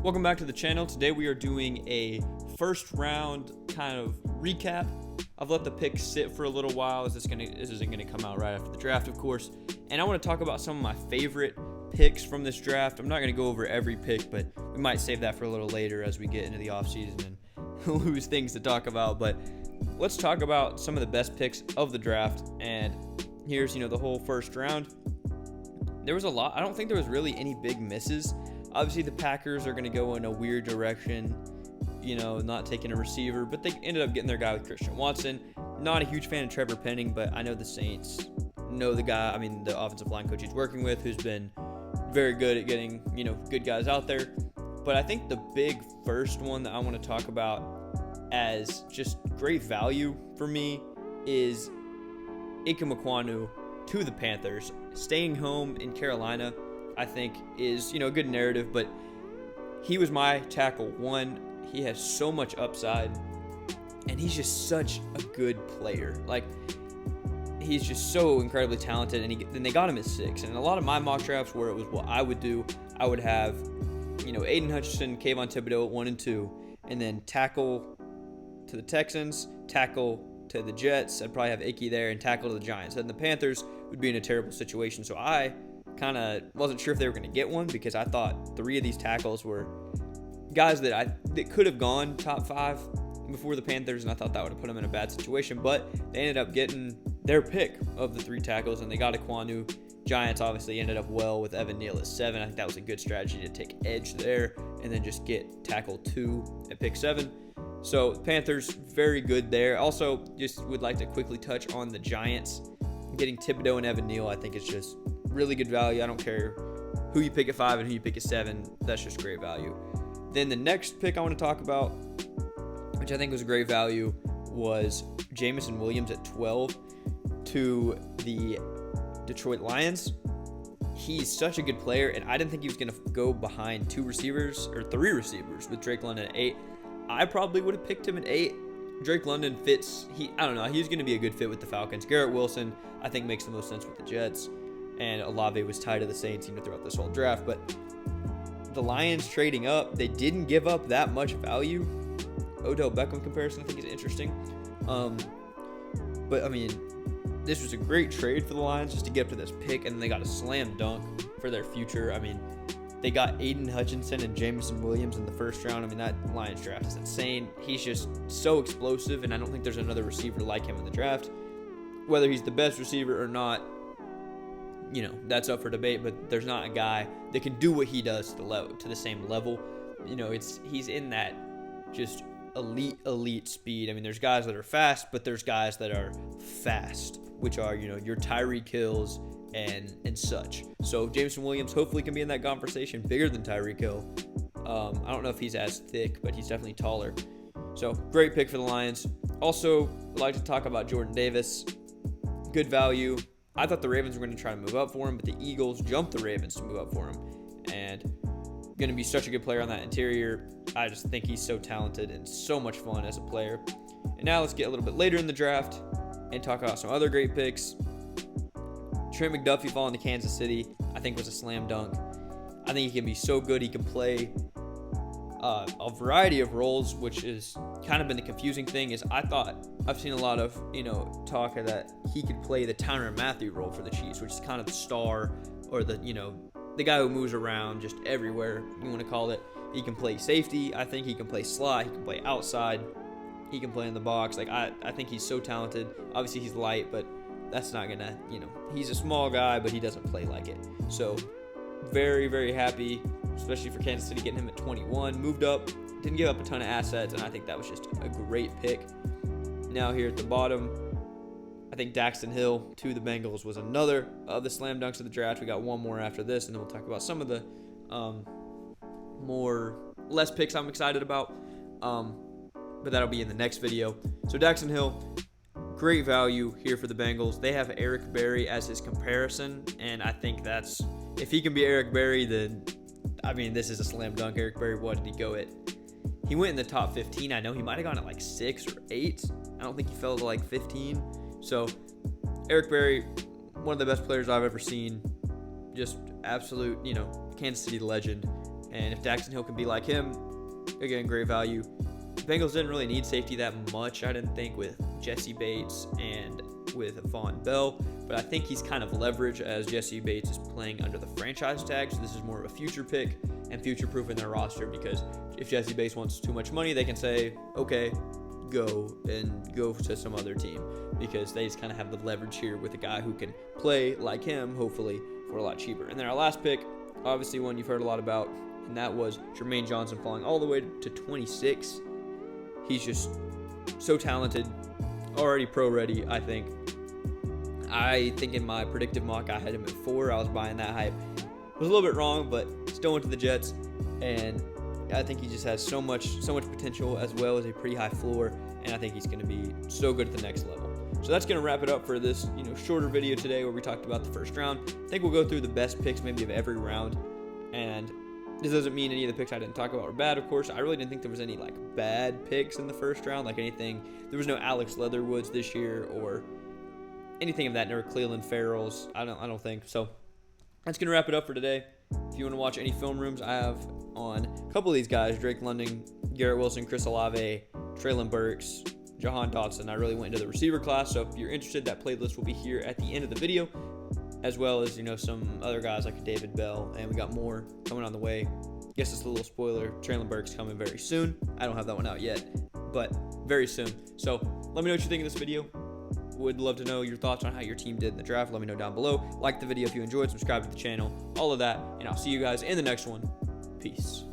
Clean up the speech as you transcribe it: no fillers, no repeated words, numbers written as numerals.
Welcome back to the channel. Today we are doing a first round kind of recap. I've let the picks sit for a little while. This isn't gonna come out right after the draft, of course. And I want to talk about some of my favorite picks from this draft. I'm not gonna go over every pick, but we might save that for a little later as we get into the offseason and lose things to talk about. But let's talk about some of the best picks of the draft. And here's, the whole first round. There was a lot. I don't think there was really any big misses. Obviously, the Packers are going to go in a weird direction, not taking a receiver, but they ended up getting their guy with Christian Watson. Not a huge fan of Trevor Penning, but I know the Saints know the guy, the offensive line coach he's working with, who's been very good at getting, good guys out there. But I think the big first one that I want to talk about as just great value for me is Ikem to the Panthers. Staying home in Carolina, I think, is, a good narrative, but he was my tackle one. He has so much upside, and he's just such a good player. He's just so incredibly talented, and they got him at 6. And a lot of my mock drafts where it was what I would do, I would have, Aiden Hutchinson, Kayvon Thibodeau at 1 and 2, and then tackle to the Texans, tackle to the Jets. I'd probably have Icky there, and tackle to the Giants. And the Panthers would be in a terrible situation. So I kind of wasn't sure if they were going to get one, because I thought 3 of these tackles were guys that could have gone top 5 before the Panthers, and I thought that would have put them in a bad situation. But they ended up getting their pick of the 3 tackles, and they got Ikem. Giants obviously ended up well with Evan Neal at 7. I think that was a good strategy to take edge there and then just get tackle 2 at pick 7. So Panthers, very good there. Also, just would like to quickly touch on the Giants. Getting Thibodeau and Evan Neal, I think it's just really good value. I don't care who you pick at 5 and who you pick at 7. That's just great value. Then the next pick I want to talk about, which I think was a great value, was Jameson Williams at 12 to the Detroit Lions. He's such a good player, and I didn't think he was going to go behind 2 receivers or 3 receivers with Drake London at 8. I probably would have picked him at 8. Drake London fits. I don't know. He's going to be a good fit with the Falcons. Garrett Wilson, I think, makes the most sense with the Jets. And Olave was tied to the Saints throughout this whole draft. But the Lions trading up, they didn't give up that much value. Odell Beckham comparison, I think, is interesting. But this was a great trade for the Lions just to get up to this pick, and they got a slam dunk for their future. They got Aiden Hutchinson and Jameson Williams in the first round. That Lions draft is insane. He's just so explosive, and I don't think there's another receiver like him in the draft. Whether he's the best receiver or not, that's up for debate, but there's not a guy that can do what he does to the same level. He's in that just elite speed. There's guys that are fast, but there's guys that are fast, which are, your Tyreek Hills and such. So Jameson Williams hopefully can be in that conversation, bigger than Tyreek Hill. I don't know if he's as thick, but he's definitely taller. So great pick for the Lions. Also, I'd like to talk about Jordan Davis. Good value. I thought the Ravens were going to try to move up for him, but the Eagles jumped the Ravens to move up for him. And going to be such a good player on that interior. I just think he's so talented and so much fun as a player. And now let's get a little bit later in the draft and talk about some other great picks. Trent McDuffie falling to Kansas City, I think, was a slam dunk. I think he can be so good. He can play a variety of roles, which is kind of been the confusing thing. Is I've seen a lot of talk that he could play the Tyrann Mathieu role for the Chiefs, which is kind of the star or the guy who moves around just everywhere you want to call it. He can play safety. I think he can play slot. He can play outside. He can play in the box. I think he's so talented. Obviously he's light, but that's not gonna he's a small guy, but he doesn't play like it. So very, very happy, especially for Kansas City, getting him at 21. Moved up, didn't give up a ton of assets, and I think that was just a great pick. Now here at the bottom, I think Daxton Hill to the Bengals was another of the slam dunks of the draft. We got one more after this, and then we'll talk about some of the less picks I'm excited about, but that'll be in the next video. So Daxton Hill, great value here for the Bengals. They have Eric Berry as his comparison, and I think if he can be Eric Berry, then this is a slam dunk. Eric Berry, what did he go at? He went in the top 15. I know he might have gone at 6 or 8. I don't think he fell to 15. So Eric Berry, one of the best players I've ever seen. Just absolute, Kansas City legend. And if Daxton Hill can be like him, again, great value. The Bengals didn't really need safety that much, I didn't think, with Jesse Bates and with Von Bell. But I think he's kind of leveraged as Jesse Bates is playing under the franchise tag. So this is more of a future pick and future-proof in their roster, because if Jesse Bates wants too much money, they can say, okay, go to some other team, because they just kind of have the leverage here with a guy who can play like him, hopefully, for a lot cheaper. And then our last pick, obviously one you've heard a lot about, and that was Jermaine Johnson falling all the way to 26. He's just so talented, already pro-ready, I think. I think in my predictive mock, I had him at 4. I was buying that hype. Was a little bit wrong, but still went to the Jets, and I think he just has so much potential, as well as a pretty high floor, and I think he's going to be so good at the next level. So that's going to wrap it up for this, shorter video today where we talked about the first round. I think we'll go through the best picks maybe of every round, and this doesn't mean any of the picks I didn't talk about were bad, of course. I really didn't think there was any bad picks in the first round, anything. There was no Alex Leatherwoods this year or anything of that nature, Cleveland Farrells. I don't think so. That's going to wrap it up for today. If you want to watch any film rooms, I have on a couple of these guys: Drake London, Garrett Wilson, Chris Olave, Treylon Burks, Jahan Dotson. I really went into the receiver class, so if you're interested, that playlist will be here at the end of the video, as well as some other guys like David Bell, and we got more coming on the way. Guess it's a little spoiler: Treylon Burks coming very soon. I don't have that one out yet, but very soon. So let me know what you think of this video. Would love to know your thoughts on how your team did in the draft. Let me know down below. Like the video if you enjoyed, subscribe to the channel, all of that, and I'll see you guys in the next one. Peace.